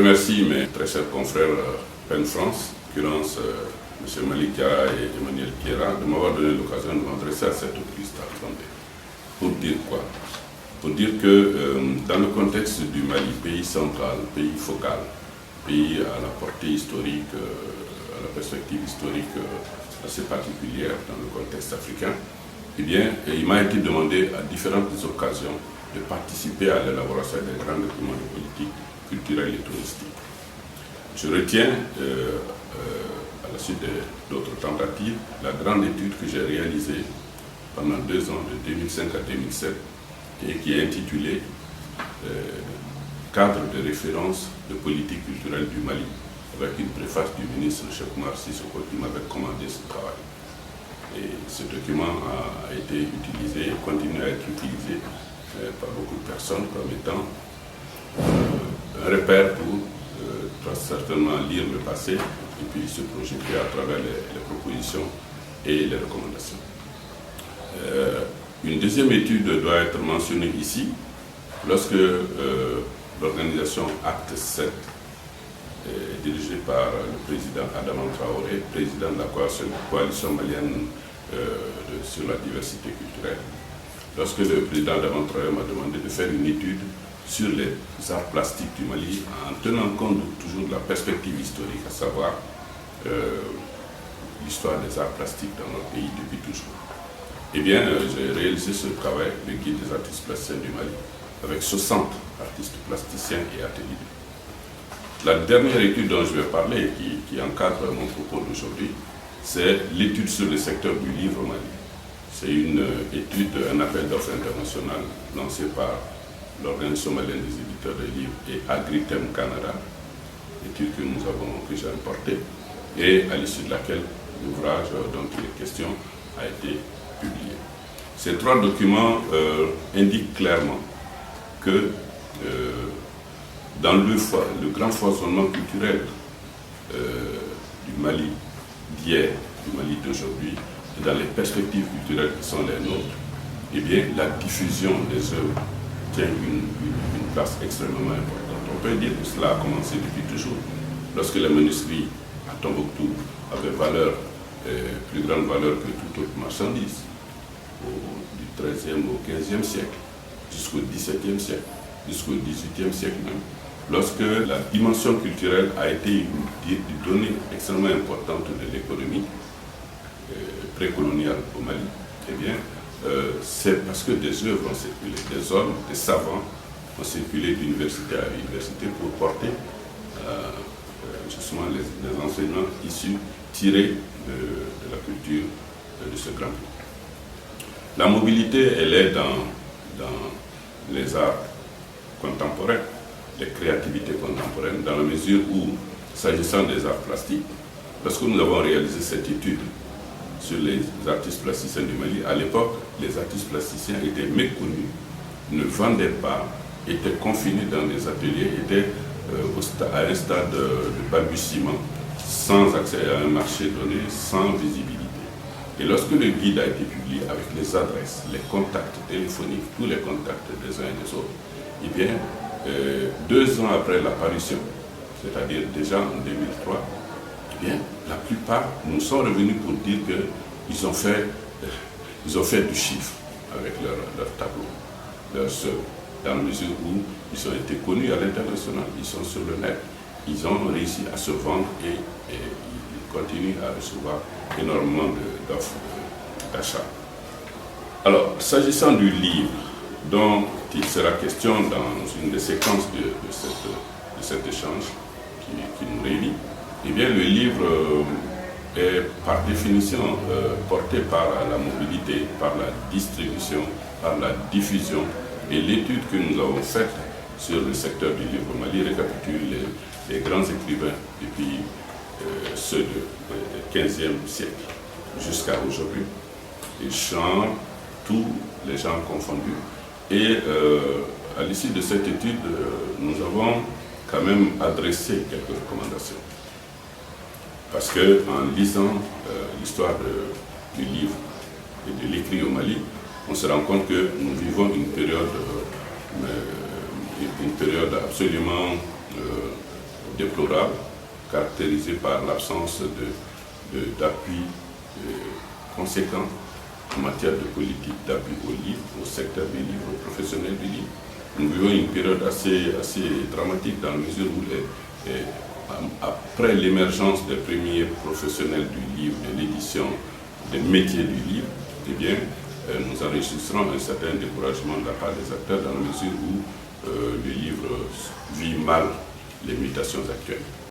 remercie mes très chers confrères PEN France, en l'occurrence M. Malik Diarra et Emmanuel Kera, de m'avoir donné l'occasion de m'adresser à cette autrice attendue. Pour dire quoi? Pour dire que dans le contexte du Mali, pays central, pays focal, pays à la portée historique, à la perspective historique assez particulière dans le contexte africain, eh bien, il m'a été demandé à différentes occasions de participer à l'élaboration des grands documents de politique culturelle et touristique. Je retiens, à la suite d'autres tentatives, la grande étude que j'ai réalisée pendant 2 ans, de 2005 à 2007, et qui est intitulée Cadre de référence de politique culturelle du Mali, avec une préface du ministre Cheikh Oumar Sissoko qui m'avait commandé ce travail. Et ce document a été utilisé et continue à être utilisé par beaucoup de personnes comme étant un repère pour très certainement lire le passé et puis se projeter à travers les propositions et les recommandations. Une deuxième étude doit être mentionnée ici, lorsque l'organisation Acte 7, dirigée par le président Adama Traoré, président de la coalition malienne sur la diversité culturelle, lorsque le président Adama Traoré m'a demandé de faire une étude sur les arts plastiques du Mali, en tenant compte toujours de la perspective historique, à savoir l'histoire des arts plastiques dans notre pays depuis toujours. Eh bien, j'ai réalisé ce travail, le guide des artistes plasticiens du Mali, avec 60 artistes plasticiens et ateliers. La dernière étude dont je vais parler, qui encadre mon propos d'aujourd'hui, c'est l'étude sur le secteur du livre au Mali. C'est une étude, un appel d'offres international lancé par l'Organisation malienne des éditeurs de livres et Agritem Canada, étude que j'ai importée, et à l'issue de laquelle l'ouvrage dont il est question a été publié. Ces 3 documents indiquent clairement que dans le grand foisonnement culturel du Mali d'hier, du Mali d'aujourd'hui, et dans les perspectives culturelles qui sont les nôtres, eh bien, la diffusion des œuvres tient une place extrêmement importante. On peut dire que cela a commencé depuis toujours. Lorsque les manuscrits à Tombouctou avaient plus grande valeur que toute autre marchandise, du XIIIe au XVe siècle, jusqu'au XVIIe siècle, jusqu'au XVIIIe siècle même, lorsque la dimension culturelle a été une donnée extrêmement importante de l'économie précoloniale au Mali, eh bien, c'est parce que des œuvres ont circulé, des hommes, des savants ont circulé d'université à université pour porter justement les enseignements tirés de la culture de ce grand pays. La mobilité, elle est dans les arts contemporains, les créativités contemporaines, dans la mesure où, s'agissant des arts plastiques, lorsque nous avons réalisé cette étude sur les artistes plasticiens du Mali, à l'époque, les artistes plasticiens étaient méconnus, ne vendaient pas, étaient confinés dans des ateliers, étaient à un stade de balbutiement, sans accès à un marché donné, sans visibilité. Et lorsque le guide a été publié avec les adresses, les contacts téléphoniques, tous les contacts des uns et des autres, eh bien, 2 ans après l'apparition, c'est-à-dire déjà en 2003, eh bien, la plupart nous sont revenus pour dire qu'ils ont fait du chiffre avec leur tableau, leurs œuvres, dans la mesure où ils ont été connus à l'international, ils sont sur le net, ils ont réussi à se vendre et ils continuent à recevoir énormément d'offres d'achat. Alors, s'agissant du livre dont il sera question dans une des séquences de cet échange qui nous réunit, eh bien, le livre est par définition porté par la mobilité, par la distribution, par la diffusion. Et l'étude que nous avons faite sur le secteur du livre au Mali récapitule les grands écrivains depuis ceux du XVe siècle jusqu'à aujourd'hui. Les genres, tous les genres confondus. Et à l'issue de cette étude, nous avons quand même adressé quelques recommandations. Parce qu'en lisant l'histoire du livre et de l'écrit au Mali, on se rend compte que nous vivons une période absolument déplorable, caractérisée par l'absence d'appui conséquent en matière de politique d'appui au livre, au secteur du livre, aux professionnels du livre. Nous vivons une période assez dramatique dans la mesure où après l'émergence des premiers professionnels du livre, de l'édition, des métiers du livre, eh bien, nous enregistrons un certain découragement de la part des acteurs dans la mesure où le livre vit mal les mutations actuelles.